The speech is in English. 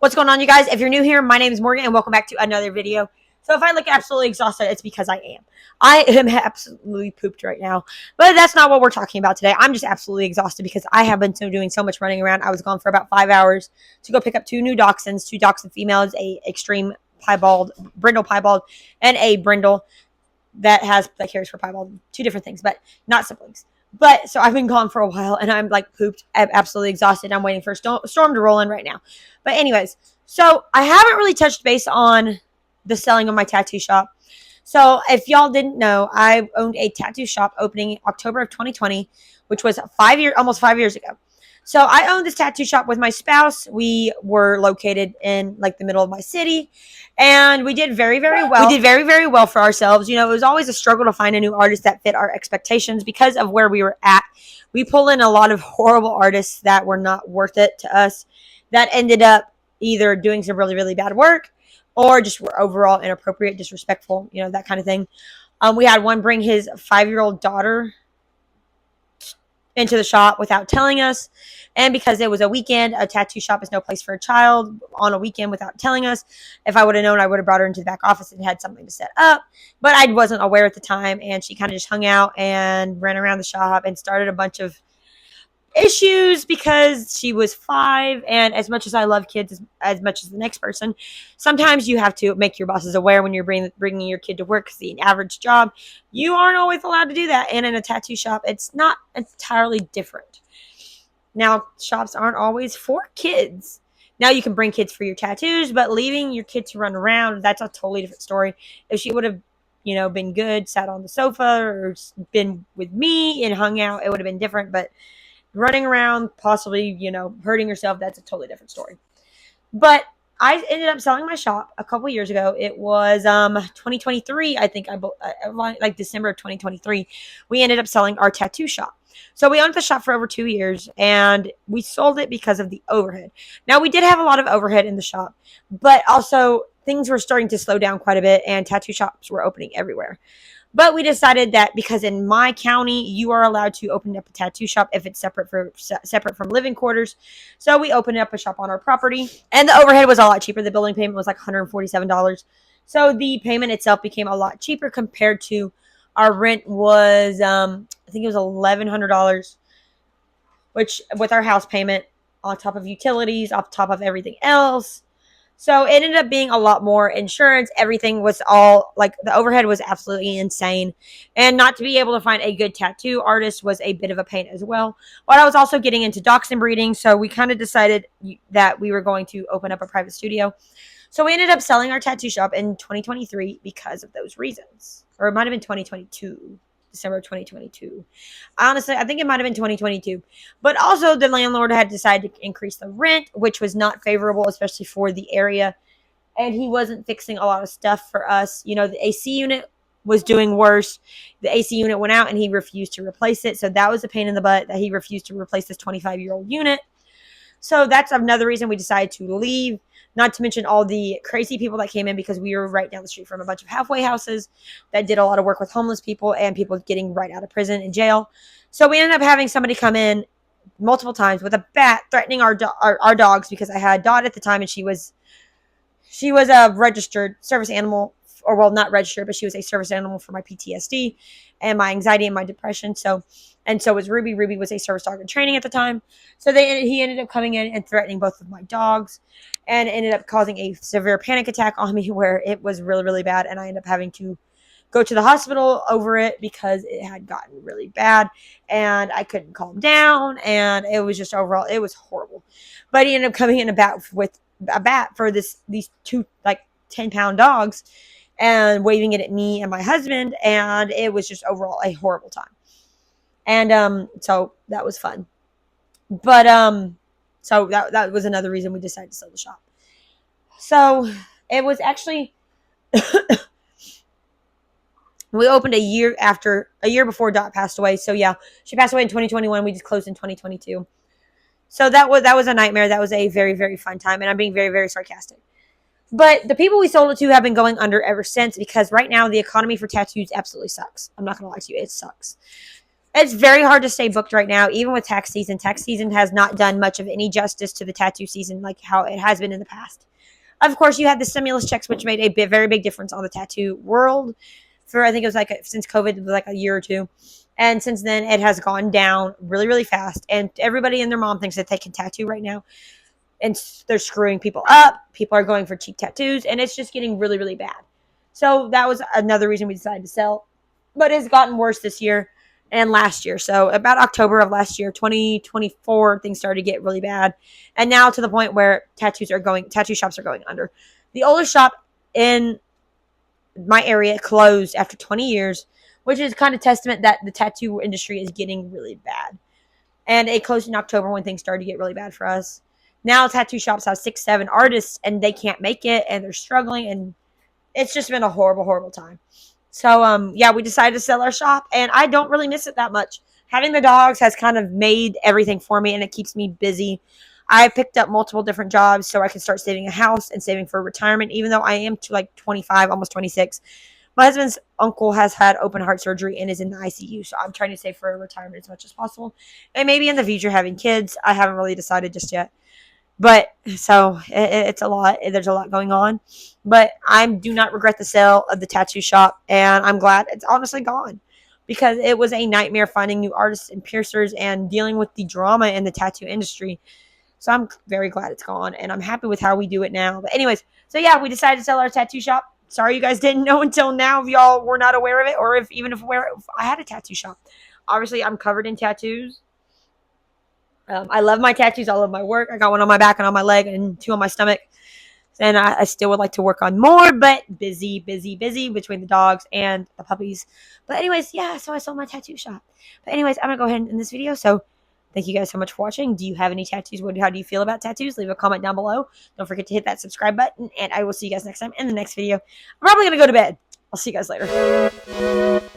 What's going on, you guys? If you're new here, my name is Morgan, and welcome back to another video. So if I look absolutely exhausted, it's because I am. I am absolutely pooped right now, but that's not what we're talking about today. I'm just absolutely exhausted because I have been doing so much running around. I was gone for about 5 hours to go pick up two new dachshunds, two dachshund females, a extreme piebald, brindle piebald, and a brindle that carries for piebald. Two different things, but not siblings. But so I've been gone for a while and I'm like pooped. I'm absolutely exhausted. I'm waiting for a storm to roll in right now. But anyways, so I haven't really touched base on the selling of my tattoo shop. So if y'all didn't know, I owned a tattoo shop opening October of 2020, which was almost 5 years ago. So I owned this tattoo shop with my spouse. We were located in like the middle of my city, and we did very, very well. We did very, very well for ourselves. You know, it was always a struggle to find a new artist that fit our expectations because of where we were at. We pulled in a lot of horrible artists that were not worth it to us, that ended up either doing some really, really bad work or just were overall inappropriate, disrespectful, you know, that kind of thing. We had one bring his 5-year-old daughter into the shop without telling us, and because it was a weekend, a tattoo shop is no place for a child on a weekend without telling us. If I would have known, I would have brought her into the back office and had something to set up, but I wasn't aware at the time, and she kind of just hung out and ran around the shop and started a bunch of issues because she was 5. And as much as I love kids as much as the next person, sometimes you have to make your bosses aware when you're bringing your kid to work, because the average job, you aren't always allowed to do that. And in a tattoo shop, it's not entirely different. Now, shops aren't always for kids. Now, you can bring kids for your tattoos, but leaving your kid to run around, that's a totally different story. If she would have, you know, been good, sat on the sofa or been with me and hung out, it would have been different. But running around, possibly, you know, hurting herself, that's a totally different story. But I ended up selling my shop a couple years ago. It was 2023, I think, like December of 2023. We ended up selling our tattoo shop. So we owned the shop for over 2 years, and we sold it because of the overhead. Now, we did have a lot of overhead in the shop, but also things were starting to slow down quite a bit, and tattoo shops were opening everywhere. But we decided that because in my county, you are allowed to open up a tattoo shop if it's separate from living quarters. So we opened up a shop on our property, and the overhead was a lot cheaper. The building payment was like $147. So the payment itself became a lot cheaper compared to our rent was, I think it was $1,100, which with our house payment on top of utilities, on top of everything else. So it ended up being a lot more. Insurance, everything was all like, the overhead was absolutely insane. And not to be able to find a good tattoo artist was a bit of a pain as well. But I was also getting into dachshund breeding, so we kind of decided that we were going to open up a private studio. So we ended up selling our tattoo shop in 2023 because of those reasons. Or it might have been 2022. December of 2022. Honestly, I think it might have been 2022. But also the landlord had decided to increase the rent, which was not favorable, especially for the area. And he wasn't fixing a lot of stuff for us. You know, the AC unit was doing worse. The AC unit went out and he refused to replace it. So that was a pain in the butt that he refused to replace this 25-year-old unit. So that's another reason we decided to leave. Not to mention all the crazy people that came in, because we were right down the street from a bunch of halfway houses that did a lot of work with homeless people and people getting right out of prison and jail. So we ended up having somebody come in multiple times with a bat threatening our dogs, because I had Dot at the time, and she was a registered service animal, or well, not registered, but she was a service animal for my PTSD and my anxiety and my depression. So was Ruby. Ruby was a service dog in training at the time. So he ended up coming in and threatening both of my dogs, and ended up causing a severe panic attack on me where it was really, really bad. And I ended up having to go to the hospital over it because it had gotten really bad and I couldn't calm down. And it was just overall, it was horrible. But he ended up coming in with a bat for these two like 10-pound dogs and waving it at me and my husband. And it was just overall a horrible time. And so that was fun. But so that was another reason we decided to sell the shop. So it was actually we opened a year before Dot passed away. So yeah, she passed away in 2021. We just closed in 2022. So that was a nightmare. That was a very, very fun time, and I'm being very, very sarcastic. But the people we sold it to have been going under ever since, because right now the economy for tattoos absolutely sucks. I'm not gonna lie to you, it sucks. It's very hard to stay booked right now, even with tax season. Tax season has not done much of any justice to the tattoo season like how it has been in the past. Of course, you had the stimulus checks, which made a very big difference on the tattoo world. For I think it was since COVID, it was like a year or two, and since then it has gone down really, really fast. And everybody and their mom thinks that they can tattoo right now, and they're screwing people up. People are going for cheap tattoos, and it's just getting really, really bad. So that was another reason we decided to sell. But it's gotten worse this year and last year. So about October of last year, 2024, things started to get really bad. And now to the point where tattoo shops are going under. The oldest shop in my area closed after 20 years, which is kind of testament that the tattoo industry is getting really bad. And it closed in October when things started to get really bad for us. Now tattoo shops have 6, 7 artists and they can't make it and they're struggling, and it's just been a horrible, horrible time. So, yeah, we decided to sell our shop, and I don't really miss it that much. Having the dogs has kind of made everything for me, and it keeps me busy. I picked up multiple different jobs so I can start saving a house and saving for retirement, even though I am like 25, almost 26. My husband's uncle has had open heart surgery and is in the ICU, so I'm trying to save for retirement as much as possible. And maybe in the future having kids. I haven't really decided just yet. But so it's a lot. There's a lot going on. But I do not regret the sale of the tattoo shop, and I'm glad it's honestly gone, because it was a nightmare finding new artists and piercers and dealing with the drama in the tattoo industry. So I'm very glad it's gone, and I'm happy with how we do it now. But anyways, so yeah, we decided to sell our tattoo shop. Sorry you guys didn't know until now if y'all were not aware of it, or if I had a tattoo shop. Obviously, I'm covered in tattoos. I love my tattoos. I love my work. I got one on my back and on my leg and 2 on my stomach. And I still would like to work on more, but busy between the dogs and the puppies. But anyways, yeah, so I sold my tattoo shop. But anyways, I'm going to go ahead and end this video. So thank you guys so much for watching. Do you have any tattoos? How do you feel about tattoos? Leave a comment down below. Don't forget to hit that subscribe button, and I will see you guys next time in the next video. I'm probably going to go to bed. I'll see you guys later.